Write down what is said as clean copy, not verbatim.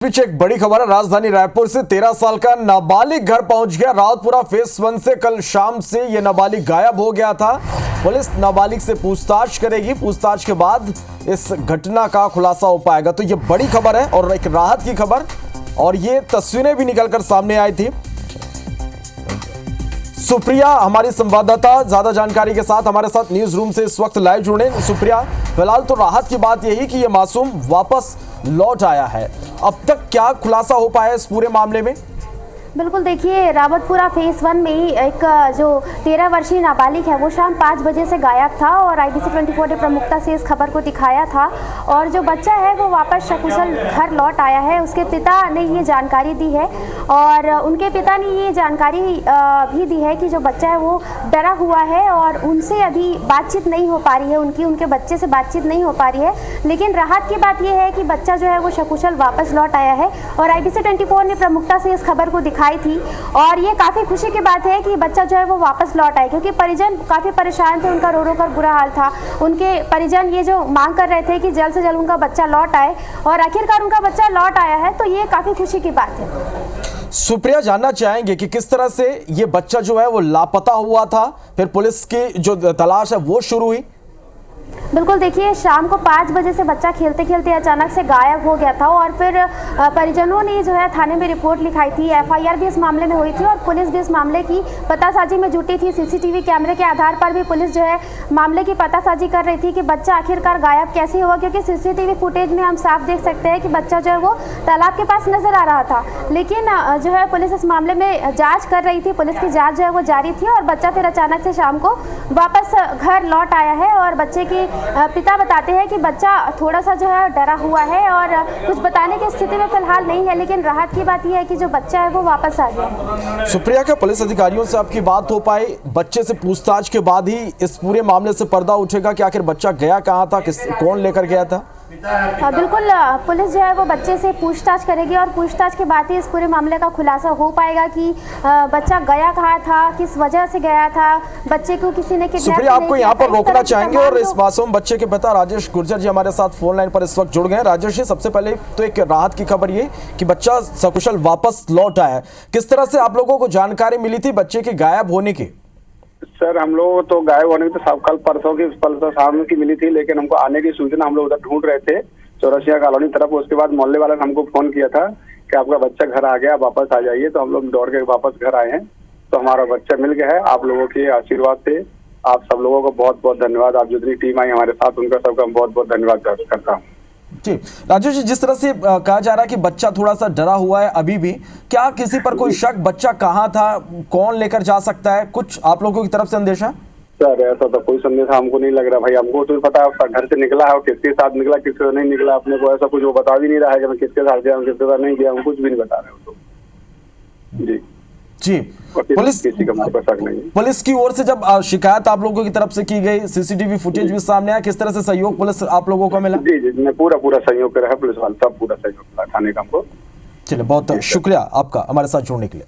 पीछे एक बड़ी खबर है। राजधानी रायपुर से 13 साल का नाबालिग घर पहुंच गया। रावतपुरा फेस 1 से कल शाम से यह नाबालिग गायब हो गया था। पुलिस नाबालिग से पूछताछ करेगी। पूछताछ के बाद इस घटना का खुलासा हो पाएगा। तो यह बड़ी खबर है और एक राहत की खबर, और ये तस्वीरें भी निकलकर सामने आई थी। सुप्रिया हमारी संवाददाता ज्यादा जानकारी के साथ हमारे साथ न्यूज रूम से इस वक्त लाइव जुड़े। सुप्रिया, फिलहाल तो राहत की बात यही कि यह मासूम वापस लौट आया है। अब तक क्या खुलासा हो पाया इस पूरे मामले में? बिल्कुल, देखिए, रावतपुरा फेस 1 में ही एक जो 13 वर्षीय नाबालिग है वो शाम 5 बजे से गायब था और IBC 24 ने प्रमुखता से इस खबर को दिखाया था। और जो बच्चा है वो वापस सकुशल घर लौट आया है। उसके पिता ने ये जानकारी दी है और उनके पिता ने ये जानकारी भी दी है कि जो बच्चा है वो डरा हुआ है और उनसे अभी बातचीत नहीं हो पा रही है, उनके बच्चे से बातचीत नहीं हो पा रही है। लेकिन राहत की बात यह है कि बच्चा जो है वो सकुशल वापस लौट आया है और IBC 24 ने प्रमुखता से इस खबर को दिखाई थी। और ये काफी खुशी की बात है कि बच्चा जो है वो वापस लौट आए, क्योंकि परिजन काफी परेशान थे, उनका रो रो कर बुरा हाल था। उनके परिजन ये जो मांग कर रहे थे कि जल्द से जल्द उनका बच्चा लौट आए और आखिरकार उनका बच्चा लौट आया है, तो ये काफी खुशी की बात है। सुप्रिया, जानना चाहेंगे कि किस तरह से ये बच्चा जो है वो लापता हुआ था, फिर पुलिस की जो तलाश है वो शुरू हुई? बिल्कुल, देखिए, शाम को 5 बजे से बच्चा खेलते खेलते अचानक से गायब हो गया था और फिर परिजनों ने जो है थाने में रिपोर्ट लिखाई थी। FIR भी इस मामले में हुई थी और पुलिस भी इस मामले की पतासाजी में जुटी थी। CCTV कैमरे के आधार पर भी पुलिस जो है मामले की पतासाजी कर रही थी कि बच्चा आखिरकार गायब कैसे हुआ, क्योंकि CCTV फुटेज में हम साफ देख सकते हैं कि बच्चा जो है वो तालाब के पास नजर आ रहा था। लेकिन जो है पुलिस इस मामले में जाँच कर रही थी, पुलिस की जाँच जो है वो जारी थी और बच्चा फिर अचानक से शाम को वापस घर लौट आया है। और बच्चे की पिता बताते हैं कि बच्चा थोड़ा सा जो है डरा हुआ है और कुछ बताने की स्थिति में फिलहाल नहीं है, लेकिन राहत की बात यह है कि जो बच्चा है वो वापस आ गया। सुप्रिया, क्या पुलिस अधिकारियों से आपकी बात हो पाई? बच्चे से पूछताछ के बाद ही इस पूरे मामले से पर्दा उठेगा कि आखिर बच्चा गया कहाँ था, कौन लेकर गया था? बिल्कुल, पुलिस जो है वो बच्चे से पूछताछ करेगी और पूछताछ के बाद ही इस पूरे मामले का खुलासा हो पाएगा कि बच्चा गया कहाँ था, किस वजह से गया था, बच्चे को किसी ने किडनैप। सुप्रिया, आपको यहाँ पर रोकना चाहेंगे और इस मासूम बच्चे के पिता राजेश गुर्जर जी हमारे साथ फोन लाइन पर इस वक्त जुड़ गए। राजेश जी, सबसे पहले तो एक राहत की खबर ये कि बच्चा सकुशल वापस लौट आया है। किस तरह से आप लोगों को जानकारी मिली थी बच्चे के गायब होने की? सर, हम लोग तो गायब होने की तो कल परसों शाम की मिली थी, लेकिन हमको आने की सूचना हम लोग उधर ढूंढ रहे थे चौरसिया कॉलोनी तरफ। उसके बाद मोहल्ले वाले ने हमको फोन किया था कि आपका बच्चा घर आ गया, वापस आ जाइए। तो हम लोग दौड़ के वापस घर आए हैं, तो हमारा बच्चा मिल गया है। आप लोगों के आशीर्वाद से आप सब लोगों को बहुत बहुत धन्यवाद। आप जितनी टीम आई हमारे साथ उनका सबका बहुत बहुत धन्यवाद करता हूँ। जी राजेश जी, जिस तरह से कहा जा रहा है कि बच्चा थोड़ा सा डरा हुआ है अभी भी, क्या किसी पर कोई शक? बच्चा कहाँ था, कौन लेकर जा सकता है? कुछ आप लोगों की तरफ से अंदेशा? सर, ऐसा तो कोई संदेशा हमको नहीं लग रहा भाई। हमको तो पता है घर से निकला है और किसके साथ निकला किसके साथ नहीं निकला, अपने को ऐसा कुछ वो बता भी नहीं रहा है कि मैं किसके साथ गया हूँ किसके साथ नहीं गया हूँ, कुछ भी नहीं बता रहे हो। जी जी, पुलिस की ओर से जब शिकायत आप लोगों की तरफ से की गई, CCTV फुटेज भी सामने आया, किस तरह से सहयोग पुलिस आप लोगों को मिला? जी, मैं पूरा सहयोग कर रहा है, पुलिस वाले सब पूरा सहयोग मिला थाने का हमको। चलिए, बहुत शुक्रिया आपका हमारे साथ जुड़ने के लिए।